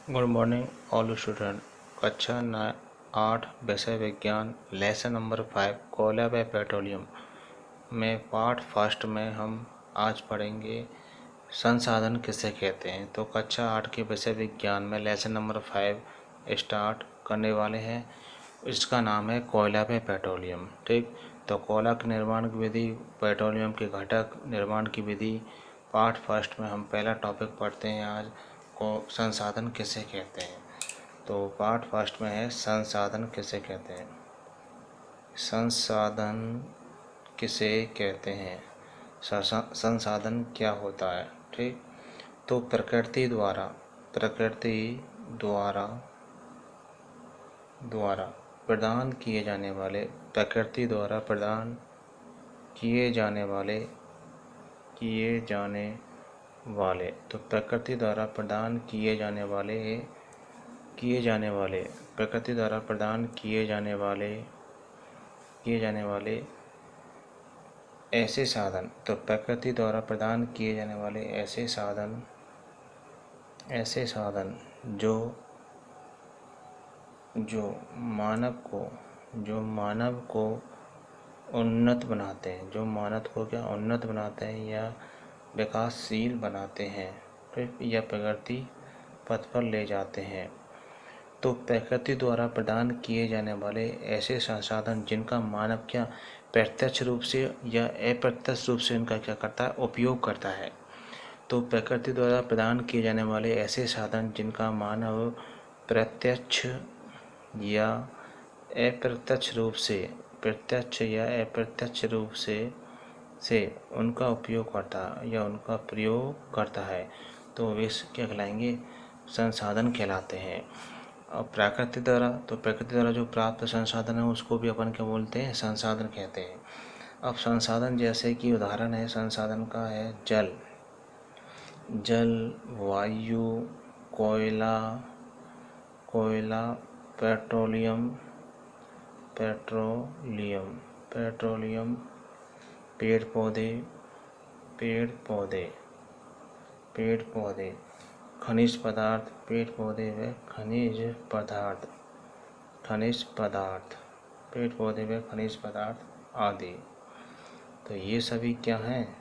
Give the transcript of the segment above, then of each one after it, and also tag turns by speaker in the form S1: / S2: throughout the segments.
S1: Good morning all student. कक्षा 8 विषय विज्ञान लेसन नंबर 5 कोयला व पेट्रोलियम में पार्ट फर्स्ट में हम आज पढ़ेंगे संसाधन किसे कहते हैं। तो कक्षा 8 के विषय विज्ञान में लेसन नंबर 5 स्टार्ट करने वाले हैं। इसका नाम है कोयला व पेट्रोलियम। ठीक, तो कोयला के निर्माण की विधि, पेट्रोलियम के घटक निर्माण की विधि, पार्ट फर्स्ट में हम पहला टॉपिक पढ़ते हैं आज को संसाधन किसे कहते हैं। तो पार्ट फर्स्ट में है संसाधन किसे कहते हैं। संसाधन किसे कहते हैं, संसाधन क्या होता है। ठीक, तो प्रकृति द्वारा प्रदान किए जाने वाले, प्रकृति द्वारा प्रदान किए जाने वाले तो प्रकृति द्वारा प्रदान किए जाने वाले ऐसे साधन, तो प्रकृति द्वारा प्रदान किए जाने वाले ऐसे साधन जो मानव को उन्नत बनाते हैं, उन्नत बनाते हैं या विकासशील बनाते हैं, या प्रगति पथ पर ले जाते हैं। तो प्रकृति द्वारा प्रदान किए जाने वाले ऐसे संसाधन जिनका मानव क्या प्रत्यक्ष रूप से या अप्रत्यक्ष रूप से उनका क्या करता है, उपयोग करता है। तो प्रकृति द्वारा प्रदान किए जाने वाले ऐसे साधन जिनका मानव प्रत्यक्ष या अप्रत्यक्ष रूप से उनका उपयोग करता है या उनका प्रयोग करता है, तो वे क्या कहलाएंगे, संसाधन कहलाते हैं। और प्रकृति द्वारा जो प्राप्त संसाधन है उसको भी अपन क्या बोलते हैं, संसाधन कहते हैं। अब संसाधन जैसे कि उदाहरण है संसाधन का है जल, वायु, कोयला, पेट्रोलियम, पेड़ पौधे, खनिज पदार्थ, पेड़ पौधे व खनिज पदार्थ आदि। तो ये सभी क्या हैं,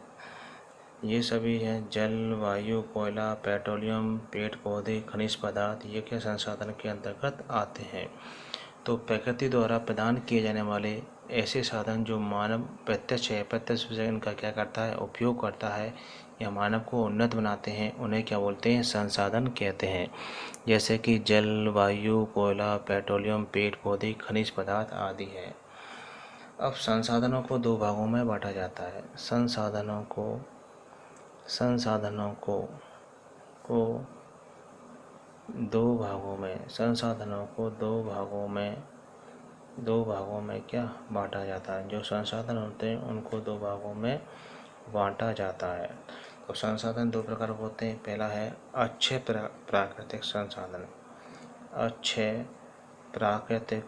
S1: ये सभी हैं जल, वायु, कोयला, पेट्रोलियम, पेड़ पौधे, खनिज पदार्थ, ये क्या संसाधन के अंतर्गत आते हैं। तो प्रकृति द्वारा प्रदान किए जाने वाले ऐसे साधन जो मानव प्रत्यक्ष या अप्रत्यक्ष रूप से इनका क्या करता है, उपयोग करता है या मानव को उन्नत बनाते हैं, उन्हें क्या बोलते हैं, संसाधन कहते हैं। जैसे कि जल, वायु, कोयला, पेट्रोलियम, पेड़ पौधे, खनिज पदार्थ आदि है। अब संसाधनों को दो भागों में बांटा जाता है। संसाधनों को दो भागों में क्या बांटा जाता है। जो संसाधन होते हैं उनको दो भागों में बांटा जाता है। तो संसाधन दो प्रकार के होते हैं। पहला है अच्छे प्राकृतिक संसाधन, अच्छे प्राकृतिक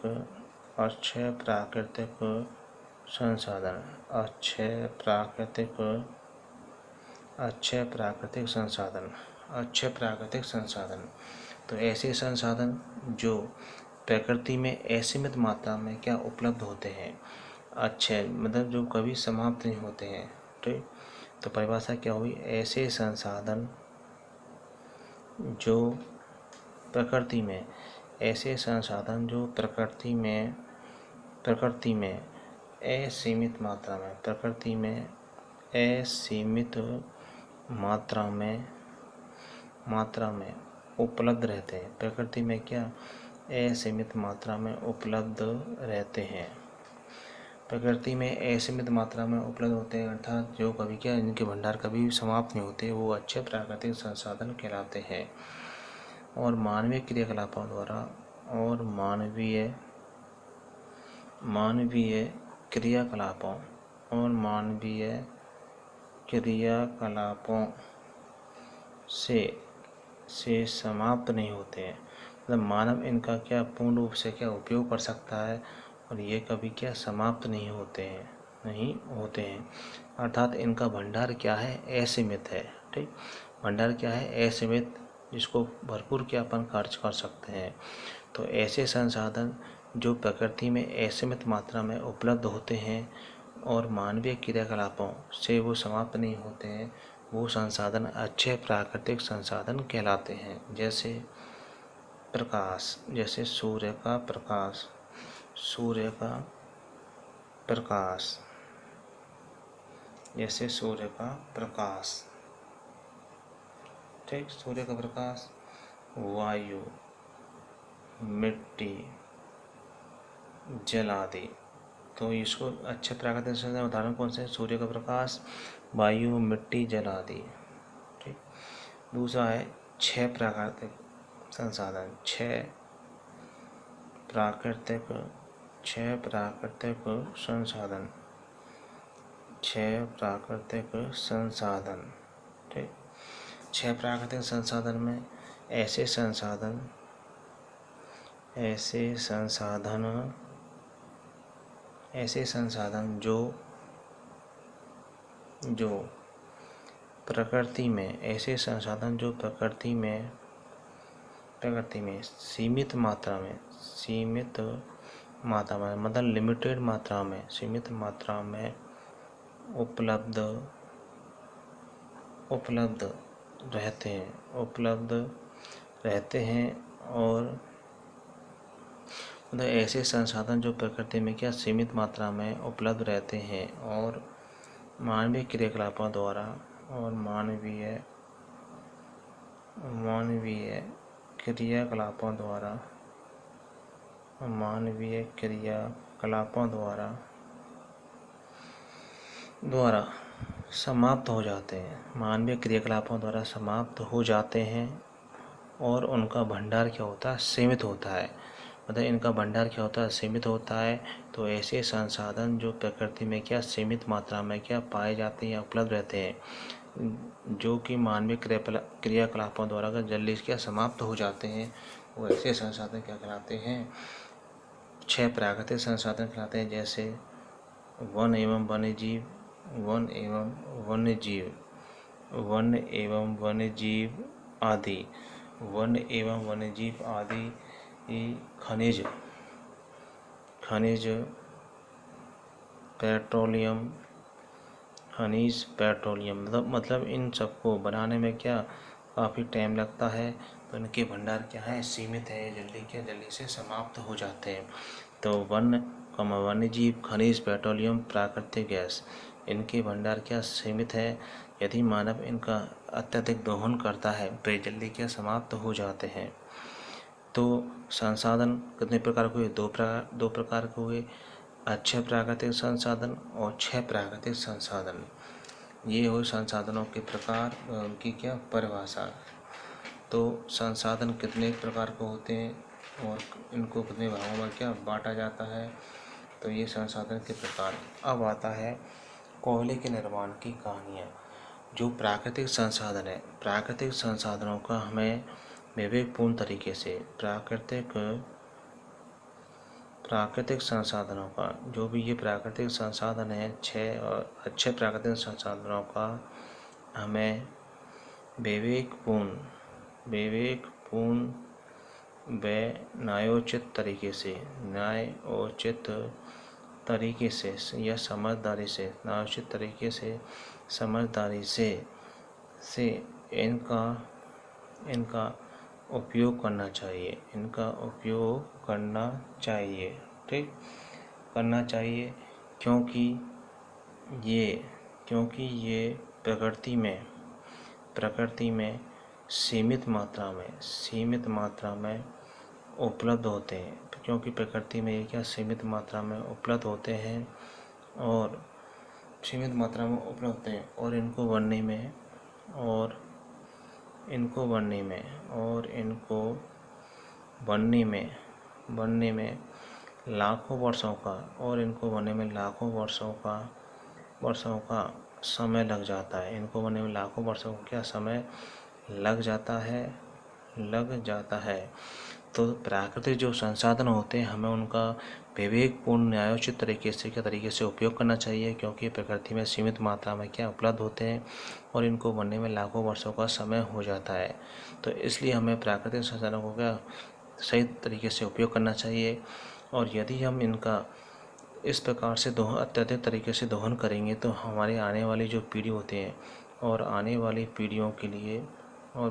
S1: संसाधन। तो ऐसे संसाधन जो प्रकृति में असीमित मात्रा में क्या उपलब्ध होते हैं, अच्छे मतलब जो कभी समाप्त नहीं होते हैं। ठीक, तो परिभाषा क्या हुई, ऐसे संसाधन जो प्रकृति में असीमित मात्रा में उपलब्ध रहते हैं। प्रकृति में क्या असीमित मात्रा में उपलब्ध रहते हैं। प्रकृति में असीमित मात्रा में उपलब्ध होते हैं, अर्थात जो कभी क्या इनके भंडार कभी समाप्त नहीं होते, वो अच्छे प्राकृतिक संसाधन कहलाते हैं। और मानवीय क्रियाकलापों द्वारा से समाप्त नहीं होते हैं। मतलब मानव इनका क्या पूर्ण रूप से क्या उपयोग कर सकता है और ये कभी क्या समाप्त नहीं होते हैं। अर्थात इनका भंडार क्या है, असीमित है। ठीक, भंडार क्या है, असीमित जिसको भरपूर के अपन खर्च कर सकते हैं। तो ऐसे संसाधन जो प्रकृति में असीमित मात्रा में उपलब्ध होते हैं और मानवीय क्रियाकलापों से वो समाप्त नहीं होते हैं, वो संसाधन अच्छे प्राकृतिक संसाधन कहलाते हैं। जैसे प्रकाश, जैसे सूर्य का प्रकाश, सूर्य का प्रकाश, जैसे सूर्य का प्रकाश, ठीक, सूर्य का प्रकाश, वायु, मिट्टी, जल आदि। तो इसको अच्छे प्राकृतिक संसाधन उदाहरण कौन से हैं? सूर्य का प्रकाश, वायु, मिट्टी, जल आदि, ठीक। दूसरा है 6 प्राकृतिक संसाधन, 6 प्राकृतिक संसाधन, 6 प्राकृतिक संसाधन, ठीक। 6 प्राकृतिक संसाधन में ऐसे संसाधन जो प्रकृति में सीमित मात्रा में मतलब लिमिटेड मात्रा में, सीमित मात्रा में उपलब्ध रहते हैं और मतलब ऐसे संसाधन जो प्रकृति में क्या सीमित मात्रा में उपलब्ध रहते हैं और मानवीय क्रियाकलापों द्वारा और मानवीय क्रियाकलापों द्वारा समाप्त हो जाते हैं, मानवीय क्रियाकलापों द्वारा समाप्त हो जाते हैं और उनका भंडार क्या होता है? सीमित होता है। मतलब इनका भंडार क्या होता है? सीमित होता है। तो ऐसे संसाधन जो प्रकृति में क्या सीमित मात्रा में क्या पाए जाते हैं या उपलब्ध रहते हैं, जो कि मानवीय क्रियाकलापों द्वारा अगर जल्दी क्या समाप्त हो जाते हैं, वो ऐसे संसाधन क्या कहलाते हैं? 6 प्राकृतिक संसाधन कहलाते हैं। जैसे वन एवं वन्यजीव, वन एवं वन्यजीव आदि, वन एवं वन्यजीव आदि, खनिज, पेट्रोलियम, मतलब इन सबको बनाने में क्या काफ़ी टाइम लगता है, तो इनके भंडार क्या है? सीमित है, जल्दी से समाप्त हो जाते हैं। तो वन्यजीव, खनिज, पेट्रोलियम, प्राकृतिक गैस, इनके भंडार क्या सीमित है। यदि मानव इनका अत्यधिक दोहन करता है तो ये जल्दी क्या समाप्त हो जाते हैं। तो संसाधन कितने प्रकार के हुए? दो प्रकार के हुए, अच्छे प्राकृतिक संसाधन और 6 प्राकृतिक संसाधन। ये हुए संसाधनों के प्रकार, उनकी क्या परिभाषा। तो संसाधन कितने प्रकार के होते हैं और इनको कितने भागों में क्या बांटा जाता है, तो ये संसाधन के प्रकार। अब आता है कोयले के निर्माण की कहानियाँ। जो प्राकृतिक संसाधन है, प्राकृतिक संसाधनों का हमें विवेकपूर्ण तरीके से प्राकृतिक संसाधनों का, जो भी ये प्राकृतिक संसाधन है 6 और अच्छे प्राकृतिक संसाधनों का हमें विवेकपूर्ण व न्यायोचित तरीके से या समझदारी से इनका उपयोग करना चाहिए, ठीक, करना चाहिए। क्योंकि ये प्रकृति में सीमित मात्रा में उपलब्ध होते हैं। क्योंकि प्रकृति में ये क्या सीमित मात्रा में उपलब्ध होते हैं और इनको बनने में लाखों वर्षों का समय लग जाता है। इनको बनने में लाखों वर्षों का क्या समय लग जाता है। तो प्राकृतिक जो संसाधन होते हैं हमें उनका विवेकपूर्ण न्यायोचित तरीके से उपयोग करना चाहिए, क्योंकि प्रकृति में सीमित मात्रा में क्या उपलब्ध होते हैं और इनको बनने में लाखों वर्षों का समय हो जाता है। तो इसलिए हमें प्राकृतिक संसाधनों को क्या सही तरीके से उपयोग करना चाहिए। और यदि हम इनका इस प्रकार से अत्यधिक तरीके से दोहन करेंगे तो हमारे आने वाली जो पीढ़ी होती हैं और आने वाली पीढ़ियों के लिए और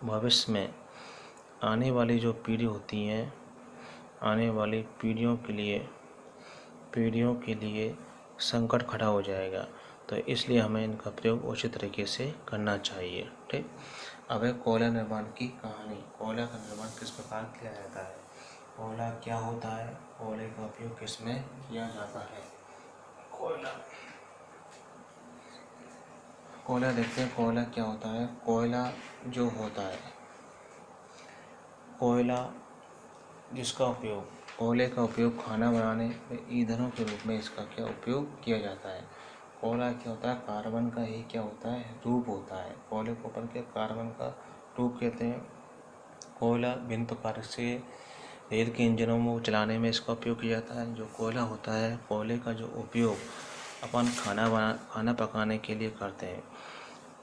S1: भविष्य में आने वाली जो पीढ़ी होती हैं, आने वाली पीढ़ियों के लिए संकट खड़ा हो जाएगा। तो इसलिए हमें इनका प्रयोग उचित तरीके से करना चाहिए। ठीक। अब है कोयला निर्माण की कहानी। कोयला का निर्माण किस प्रकार किया जाता है, कोयला क्या होता है, कोयले का उपयोग किसमें किया जाता है। कोयला देखते हैं कोयला क्या होता है। कोयला जो होता है, कोयला जिसका उपयोग, कोयले का उपयोग खाना बनाने में ईंधनों के रूप में इसका क्या उपयोग किया जाता है। कोयला क्या होता है, कार्बन का ही क्या होता है, रूप होता है। कोयले को अपन के कार्बन का रूप कहते हैं। कोयला भिन्न प्रकार से रेल के इंजनों में चलाने में इसका उपयोग किया जाता है। जो कोयला होता है, कोयले का जो उपयोग अपन खाना पकाने के लिए करते हैं।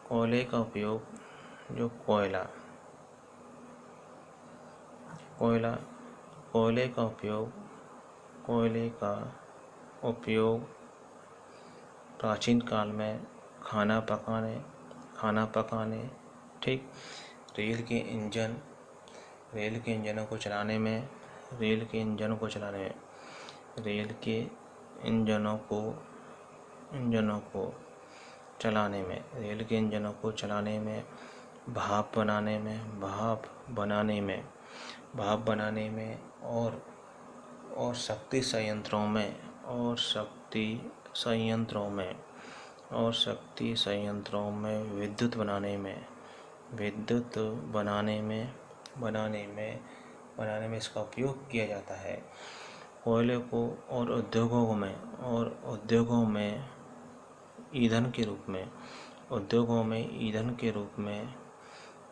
S1: कोयले का उपयोग जो कोयले का उपयोग प्राचीन काल में खाना पकाने ठीक, रेल के इंजनों को चलाने में भाप बनाने में और शक्ति संयंत्रों में विद्युत बनाने में इसका उपयोग किया जाता है। कोयले को और उद्योगों में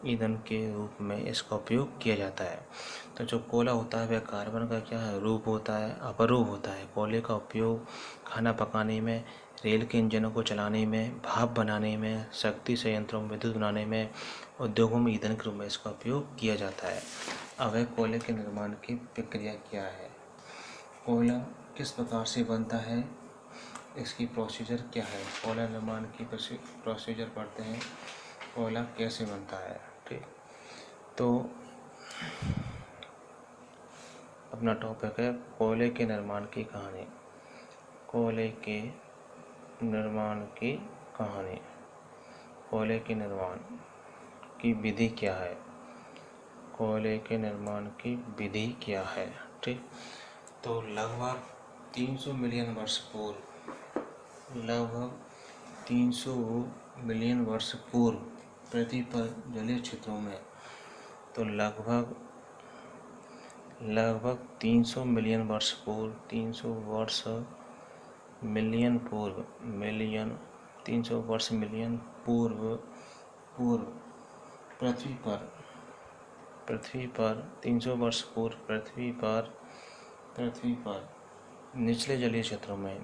S1: ईंधन के रूप में इसका उपयोग किया जाता है। तो जो कोयला होता है वह कार्बन का क्या है, रूप होता है, अपरूप होता है। कोयले का उपयोग खाना पकाने में, रेल के इंजनों को चलाने में, भाप बनाने में, शक्ति संयंत्रों में विद्युत बनाने में, उद्योगों में ईंधन के रूप में इसका उपयोग किया जाता है। अब है कोयले के निर्माण की प्रक्रिया क्या है, कोयला किस प्रकार से बनता है, इसकी प्रोसीजर क्या है। कोयला निर्माण की प्रोसीजर पढ़ते हैं, कोयला कैसे बनता है। ठीक, तो अपना टॉपिक है कोयले के निर्माण की कहानी। कोयले के निर्माण की विधि क्या है, कोयले के निर्माण की विधि क्या है। ठीक, तो लगभग 300 मिलियन वर्ष पूर्व पृथ्वी पर जलीय क्षेत्रों में, तो लगभग 300 मिलियन वर्ष पूर्व पृथ्वी पर निचले जलीय क्षेत्रों में,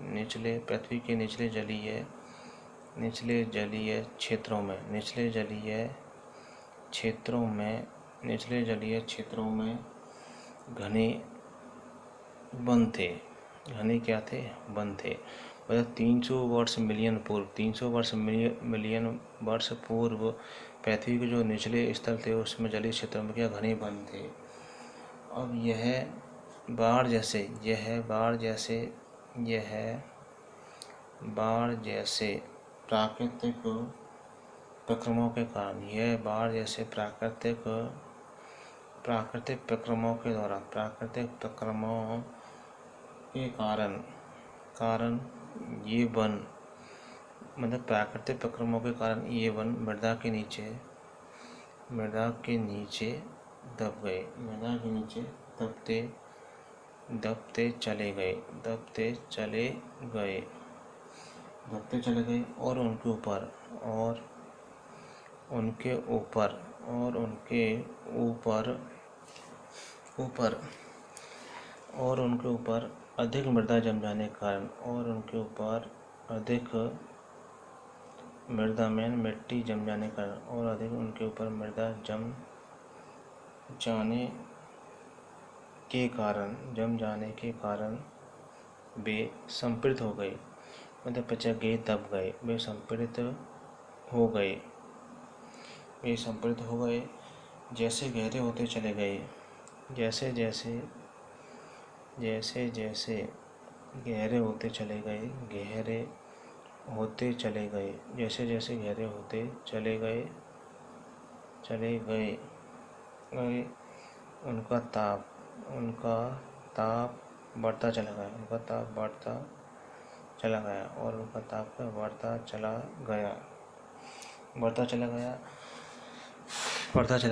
S1: पृथ्वी के निचले जलीय क्षेत्रों में घने वन थे। मतलब 300 मिलियन वर्ष पूर्व पृथ्वी के जो निचले स्तर थे उसमें जलीय क्षेत्रों में क्या घने वन थे। अब यह बाढ़ जैसे प्राकृतिक प्रक्रमों के कारण, ये वन, मतलब प्राकृतिक प्रक्रमों के कारण ये वन मृदा के नीचे दब गए, दबते चले गए और उनके ऊपर और उनके ऊपर ऊपर और उनके ऊपर अधिक मृदा जम जाने के कारण और उनके ऊपर अधिक मृदा में मिट्टी जम जाने के कारण और अधिक उनके ऊपर मृदा जम जाने के कारण वे संपीड़ित हो गए, मतलब पिचक गए, दब गए, वे संपीड़ित हो गए जैसे गहरे होते चले गए, जैसे जैसे गहरे होते चले गए, उनका ताप बढ़ता चला गया और उनका ताप बढ़ता चला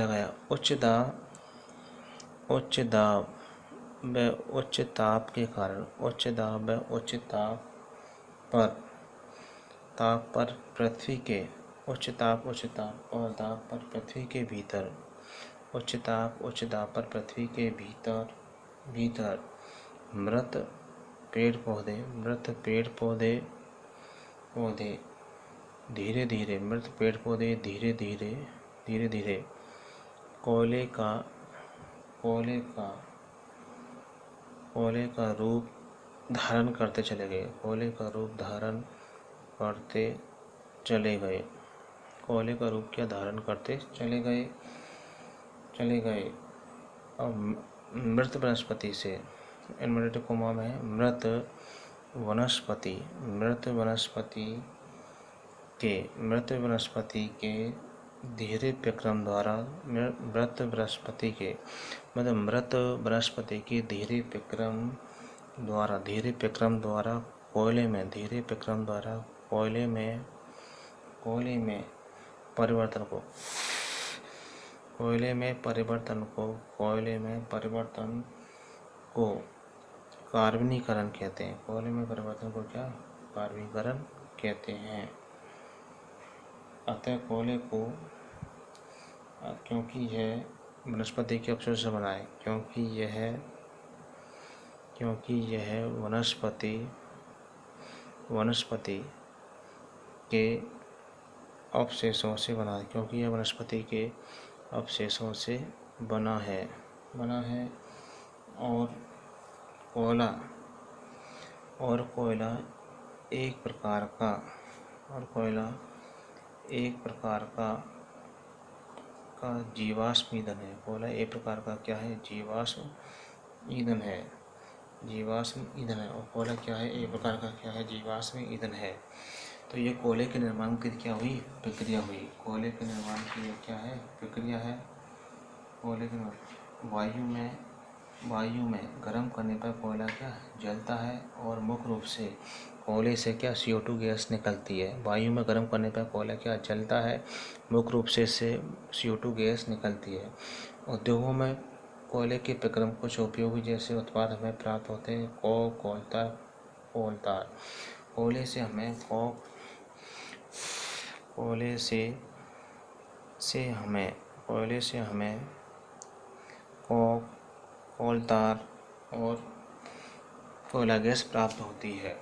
S1: गया। उच्च दाब व उच्च ताप के कारण पृथ्वी के उच्च ताप और दाब पर पृथ्वी के भीतर मृत पेड़ पौधे धीरे धीरे कोयले का रूप धारण करते चले गए। कोयले का रूप धारण करते चले गए। अब मृत वनस्पति से इनवर्टेड कोमा में मृत वनस्पति के धीरे विक्रम द्वारा मृत वनस्पति के धीरे विक्रम द्वारा कोयले में परिवर्तन को कार्बनीकरण कहते हैं। कोयले में परिवर्तन को क्या कार्बनीकरण कहते हैं। अतः कोयले को क्योंकि यह वनस्पति के अवशेष से बना है, क्योंकि यह वनस्पति के अवशेषों से बना है और कोयला एक प्रकार का जीवाश्म ईंधन है। कोयला एक प्रकार का क्या है? जीवाश्म ईंधन है। और कोयला क्या है? एक प्रकार का क्या है? जीवाश्म ईंधन है। तो ये कोयले के निर्माण की क्या हुई? प्रक्रिया हुई। कोयले के निर्माण की क्या है? प्रक्रिया है। कोयले के वायु में गर्म करने पर कोयला क्या जलता है और मुख्य रूप से कोयले से क्या CO2 गैस निकलती है। वायु में गर्म करने पर कोयला क्या जलता है, मुख्य रूप से इससे CO2 गैस निकलती है। उद्योगों में कोयले के विक्रम कुछ उपयोगी जैसे उत्पाद हमें प्राप्त होते हैं। कोलतार कोयले से हमें कोलतार और कोयला गैस प्राप्त होती है।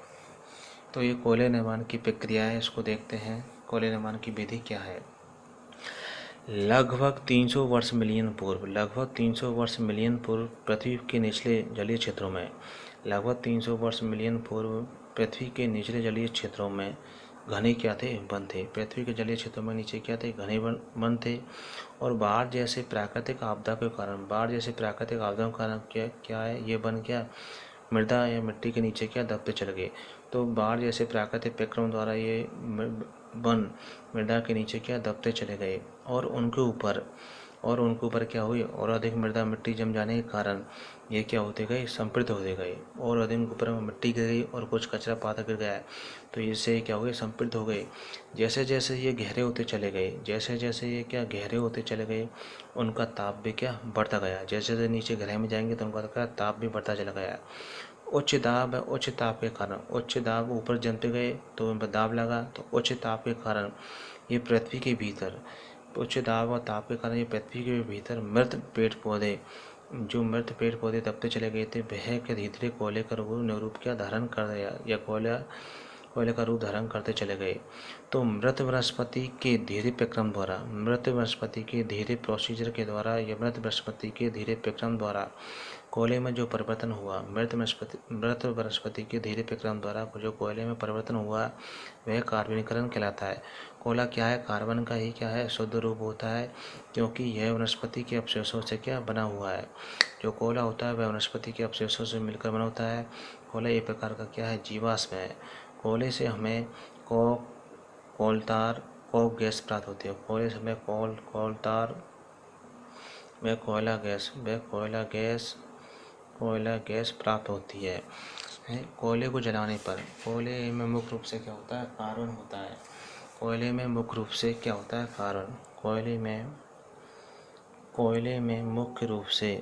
S1: तो ये कोयले निर्माण की प्रक्रिया है, इसको देखते हैं। कोयले निर्माण की विधि क्या है? लगभग 300 वर्ष मिलियन पूर्व पृथ्वी के निचले जलीय क्षेत्रों में घने क्या थे? वन थे। पृथ्वी के जलीय क्षेत्रों में नीचे क्या थे? घने वन थे। और बाढ़ जैसे प्राकृतिक आपदा के कारण क्या है? ये वन क्या मृदा या मिट्टी के नीचे क्या दबते चले गए। तो बाढ़ जैसे प्राकृतिक विक्रम द्वारा ये वन मृदा के नीचे क्या दबते चले गए और उनके ऊपर क्या हुई? और अधिक मृदा मिट्टी जम जाने के कारण ये क्या होते गए? संपीड़ित होते गए और अधिक ऊपर मिट्टी गिर गई और कुछ कचरा पाता गिर गया, तो इससे क्या हो गए? संपीड़ित हो गए। जैसे जैसे ये गहरे होते चले गए उनका ताप भी क्या बढ़ता गया। जैसे जैसे नीचे गहराई में जाएंगे तो उनका ताप भी बढ़ता चला गया। उच्च ताप के कारण उच्च दाब ऊपर जमते गए तो उन पर दाब लगा, तो उच्च ताप के कारण ये पृथ्वी के भीतर उच्च दाब और ताप के कारण ये पृथ्वी के भीतर मृत पेड़ पौधे दबते चले गए थे, वह के धीरे धीरे कोयले का रूप क्या धारण कर गया या कोयले का रूप धारण करते चले गए। तो मृत वनस्पति के धीरे प्रक्रम द्वारा, मृत वनस्पति के धीरे प्रोसीजर के द्वारा या मृत वनस्पति के धीरे प्रक्रम द्वारा कोयले में जो परिवर्तन हुआ, मृत वनस्पति के धीरे प्रक्रम द्वारा जो कोयले में परिवर्तन हुआ वह कार्बनीकरण कहलाता है। कोयला क्या है? कार्बन का ही क्या है? शुद्ध रूप होता है, क्योंकि यह वनस्पति के अवशेषों से क्या बना हुआ है। जो कोयला होता है वह वनस्पति के अवशेषों से मिलकर बना होता है। कोयला एक प्रकार का क्या है? जीवाश्म है। कोयले से हमें कोलतार गैस प्राप्त होती है। कोयले से हमें कोलतार व कोयला गैस प्राप्त होती है। कोयले को जलाने पर कोयले में मुख्य रूप से क्या होता है? कार्बन होता है। कोयले में मुख्य रूप से क्या होता है? कार्बन। कोयले में मुख्य रूप से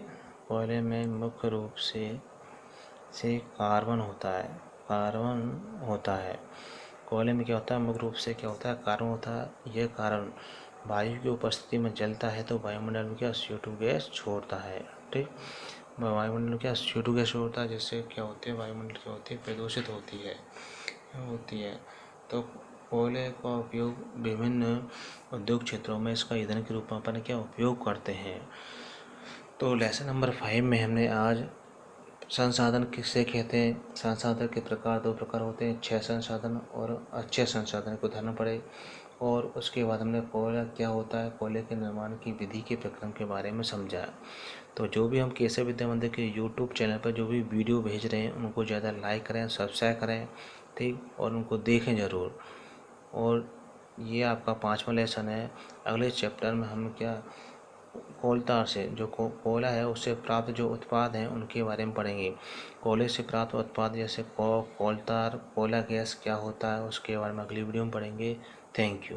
S1: कार्बन होता है। कोयले में क्या होता है? मुख्य रूप से क्या होता है? कार्बन होता है। यह कार्बन वायु की उपस्थिति में जलता है तो वायुमंडल में क्या CO2 गैस छोड़ता है। ठीक, वायुमंडल में क्या CO2 गैस छोड़ता है, जिससे क्या होती है? वायुमंडल क्या होती है? प्रदूषित होती है। तो कोयले का उपयोग विभिन्न उद्योग क्षेत्रों में इसका ईंधन के रूप में अपन क्या उपयोग करते हैं। तो लेसन नंबर 5 में हमने आज संसाधन किसे कहते हैं, संसाधन के प्रकार 2 प्रकार होते हैं, क्षय संसाधन और अक्षय संसाधन को ध्यान पड़े। और उसके बाद हमने कोयला क्या होता है, कोयले के निर्माण की विधि के प्रक्रम के बारे में समझा। तो जो भी हम केशव विद्या मंदिर के यूट्यूब चैनल पर जो भी वीडियो भेज रहे हैं उनको ज़्यादा लाइक करें, सब्सक्राइब करें, ठीक, और उनको देखें ज़रूर। और ये आपका 5वां लेसन है। अगले चैप्टर में हम क्या कोलतार से जो कोयला है उससे प्राप्त जो उत्पाद हैं उनके बारे में पढ़ेंगे। कोयले से प्राप्त उत्पाद जैसे कोलतार, कोयला गैस क्या होता है उसके बारे में अगली वीडियो में पढ़ेंगे। Thank you.